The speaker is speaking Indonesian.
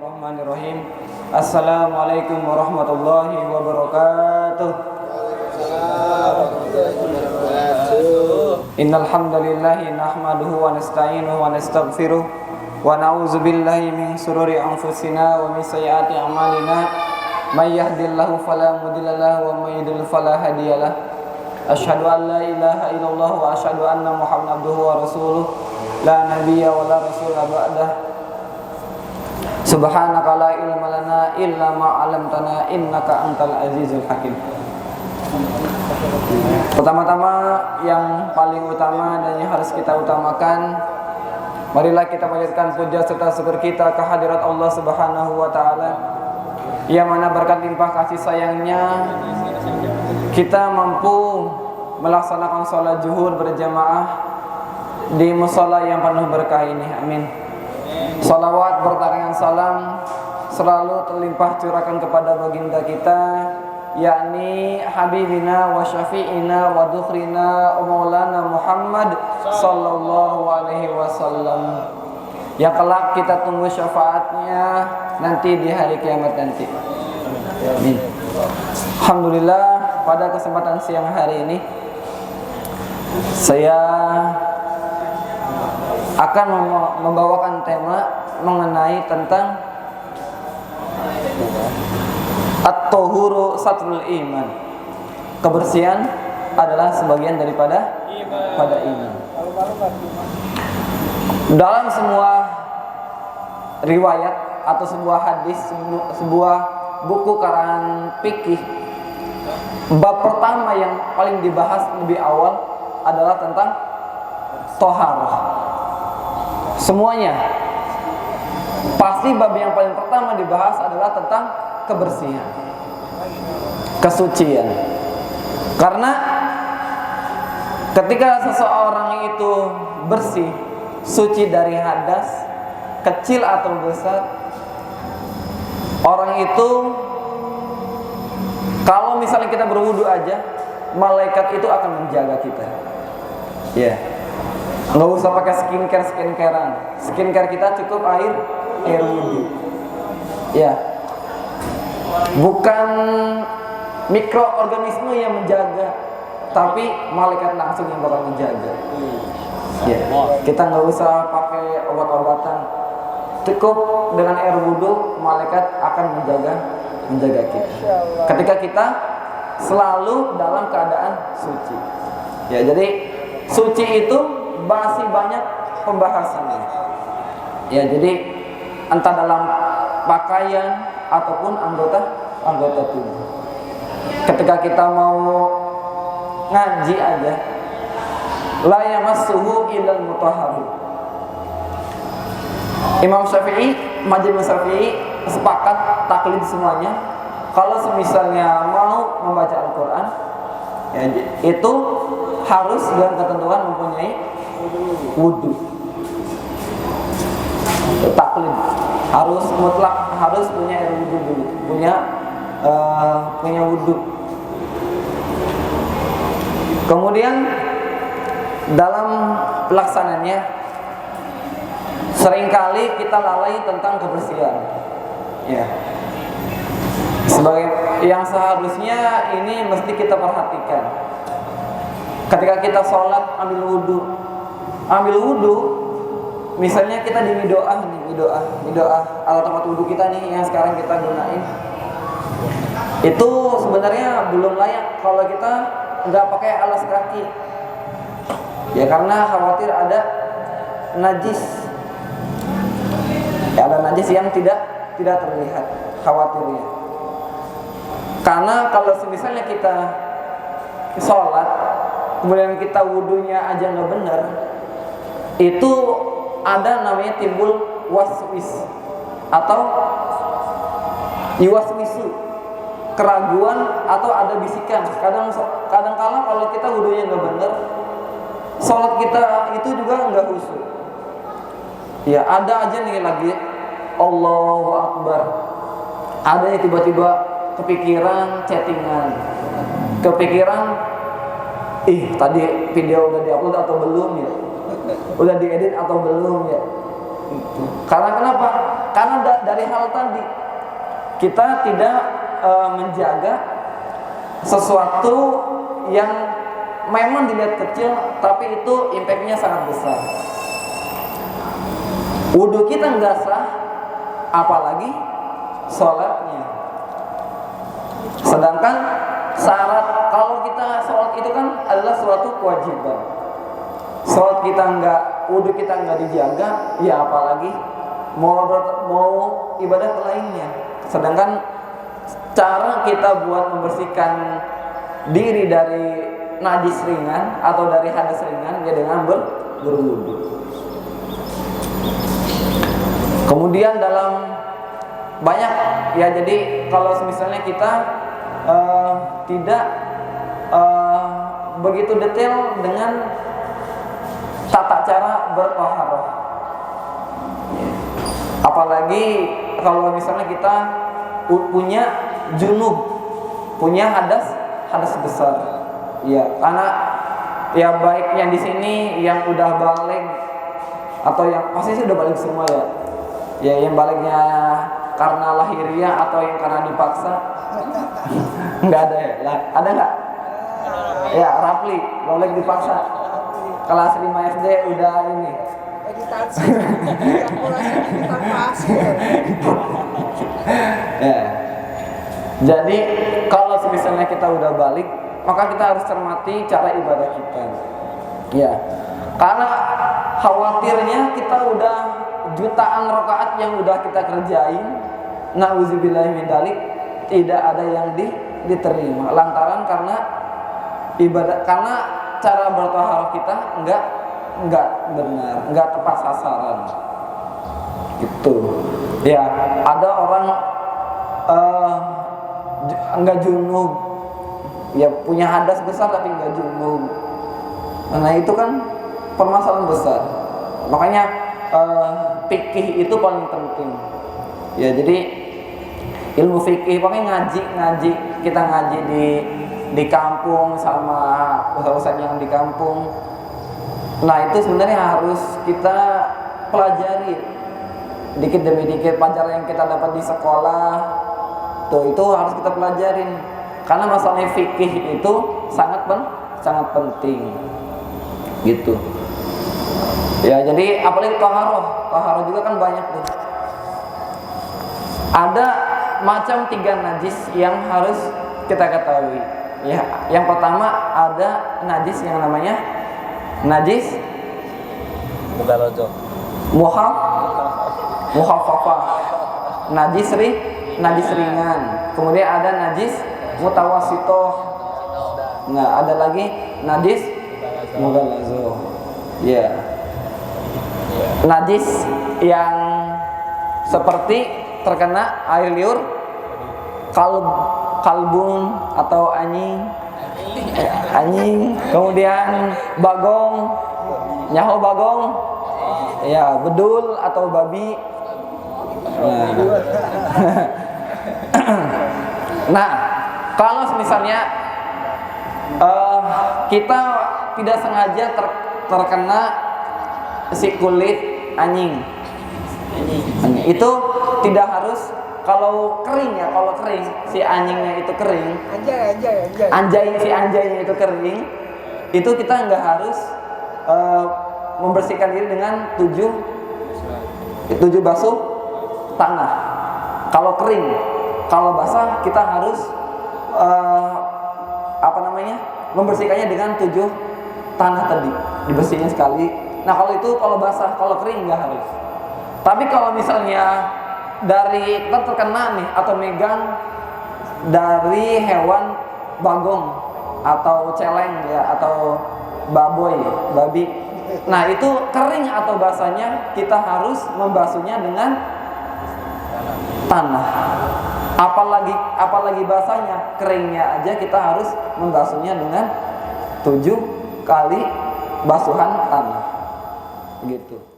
Bismillahirrahmanirrahim. Assalamualaikum warahmatullahi wabarakatuh. Innal hamdalillahi nahmaduhu wa nasta'inuhu wa nastaghfiruh wa na'udzu billahi min shururi anfusina wa min sayyiati a'malina. May yahdihillahu fala mudilla lahu wa may yudlil fala hadiyalah. Asyhadu an la ilaha illallah wa asyhadu anna Muhammadan abduhu wa rasuluh. La nabiyya wa la rasula ba'dah. Subhanaka la ilma lana illa ma 'allamtana innaka antal azizul hakim. Pertama-tama yang paling utama dan yang harus kita utamakan, marilah kita panjatkan puja serta syukur kita ke hadirat Allah Subhanahu wa taala, yang mana berkat limpah kasih sayangnya kita mampu melaksanakan sholat zuhur berjamaah di mushola yang penuh berkah ini. Amin. Salawat bertaringan salam selalu terlimpah curahkan kepada baginda kita, yakni Habibina wa Syafi'ina wa Dukhrina Maulana Muhammad sallallahu alaihi wasallam, yang kelak kita tunggu syafaatnya nanti di hari kiamat nanti. Amin. Alhamdulillah, pada kesempatan siang hari ini saya akan membawakan tema mengenai tentang at-tahuru satrul iman. Kebersihan adalah sebagian daripada iman. Dalam semua riwayat atau sebuah hadis, sebuah buku karangan fikih, bab pertama yang paling dibahas lebih awal adalah tentang toharah. Semuanya pasti bab yang paling pertama dibahas adalah tentang kebersihan, kesucian. Karena ketika seseorang itu bersih, suci dari hadas kecil atau besar, orang itu kalau misalnya kita berwudu aja, malaikat itu akan menjaga kita. Ya. Nggak usah pakai skincarean. Skincare kita cukup air wudu. Ya. Bukan mikroorganisme yang menjaga, tapi malaikat langsung yang bakal menjaga. Ya. Kita nggak usah pakai obat-obatan. Cukup dengan air wudu, malaikat akan menjaga kita. Ketika kita selalu dalam keadaan suci. Ya, jadi suci itu masih banyak pembahasannya. Ya, jadi entah dalam pakaian ataupun anggota tubuh. Ketika kita mau ngaji aja, la yamassuhu illal mutahharun. Imam Syafi'i, Majelis Syafi'i sepakat taklid semuanya. Kalau semisalnya mau membaca Al-Quran, ya, itu harus dengan ketentuan mempunyai wudu. Taklid harus mutlak, harus punya air wudu dulu, punya wudu. Kemudian dalam pelaksananya seringkali kita lalai tentang kebersihan. Ya. Sebagai yang seharusnya ini mesti kita perhatikan. Ketika kita sholat ambil wudu, misalnya kita di doa alat tempat wudu kita nih yang sekarang kita gunain, itu sebenarnya belum layak kalau kita nggak pakai alas kaki. Ya, karena khawatir ada najis. Ya, ada najis yang tidak terlihat, khawatirnya. Karena kalau misalnya kita sholat, kemudian kita wudunya aja nggak benar, itu ada namanya timbul waswis atau yuwaswisu, keraguan atau ada bisikan. Kadang kala kalau kita wudunya nggak benar, sholat kita itu juga nggak khusyuk. Ya, ada aja nih lagi Allahu Akbar, ada yang tiba-tiba kepikiran chattingan, kepikiran tadi video udah diupload atau belum ya, udah diedit atau belum ya. Karena kenapa? Karena dari hal tadi kita tidak menjaga sesuatu yang memang dilihat kecil tapi itu impactnya sangat besar. Wudhu kita nggak sah, apalagi sholatnya. Sedangkan syarat kalau kita sholat itu kan adalah suatu kewajiban. Sholat kita nggak, wudhu kita nggak dijaga, ya apalagi mau ibadah lainnya. Sedangkan cara kita buat membersihkan diri dari najis ringan atau dari hadas ringan ya dengan berwudu. Kemudian dalam banyak ya, jadi kalau misalnya kita tidak begitu detail dengan tata cara bertaharah, apalagi kalau misalnya kita punya junub, punya hadas besar, ya karena ya baik yang di sini yang udah balik atau yang pasti sudah balik semua ya. Ya yang baliknya karena lahiriah atau yang karena dipaksa. Enggak ada ya? Ada enggak? Ya, Rapli, balik dipaksa. Kelas 5 SD udah ini. Meditasi. Ya. Jadi kalau misalnya kita udah balik, maka kita harus cermati cara ibadah kita. Ya. Karena khawatirnya kita udah jutaan rakaat yang udah kita kerjain, nauzubillahi min dzalik, tidak ada yang diterima lantaran karena ibadah, karena cara bertaharah kita enggak benar, enggak tepat sasaran. Gitu. Ya, ada orang enggak junub, ya punya hadas besar tapi enggak junub. Nah, itu kan permasalahan besar. Makanya fikih itu paling penting. Ya, jadi ilmu fikih pokoknya ngaji kita ngaji di kampung sama usaha-usaha yang di kampung. Nah, itu sebenarnya harus kita pelajari dikit demi dikit. Pelajaran yang kita dapat di sekolah tuh itu harus kita pelajarin karena masalah fikih itu sangat penting gitu. Ya, jadi apalagi taharah juga kan banyak tuh. Ada macam 3 najis yang harus kita ketahui. Ya, yang pertama ada najis yang namanya najis muhaffafah. Najis ringan. Kemudian ada najis mutawassithah. Nah, ada lagi najis mughalazah. Ya. Najis yang seperti terkena air liur, kalbun atau anjing, kemudian bagong, nyaho bagong, ya bedul atau babi. Nah, kalau misalnya kita tidak sengaja terkena si kulit anjing, itu tidak harus. Kalau kering ya, kalau kering si anjingnya itu kering, si anjaynya itu kering, itu kita nggak harus membersihkan diri dengan 7 basuh tanah. Kalau kering, kalau basah kita harus membersihkannya dengan 7 tanah tadi, dibersihin sekali. Nah, kalau basah, kalau kering nggak harus. Tapi kalau misalnya dari kita terkena nih atau megang dari hewan bagong atau celeng ya atau babi. Nah, itu kering atau basahnya kita harus membasuhnya dengan tanah. Apalagi basahnya, keringnya aja kita harus membasuhnya dengan 7 kali basuhan tanah. Gitu.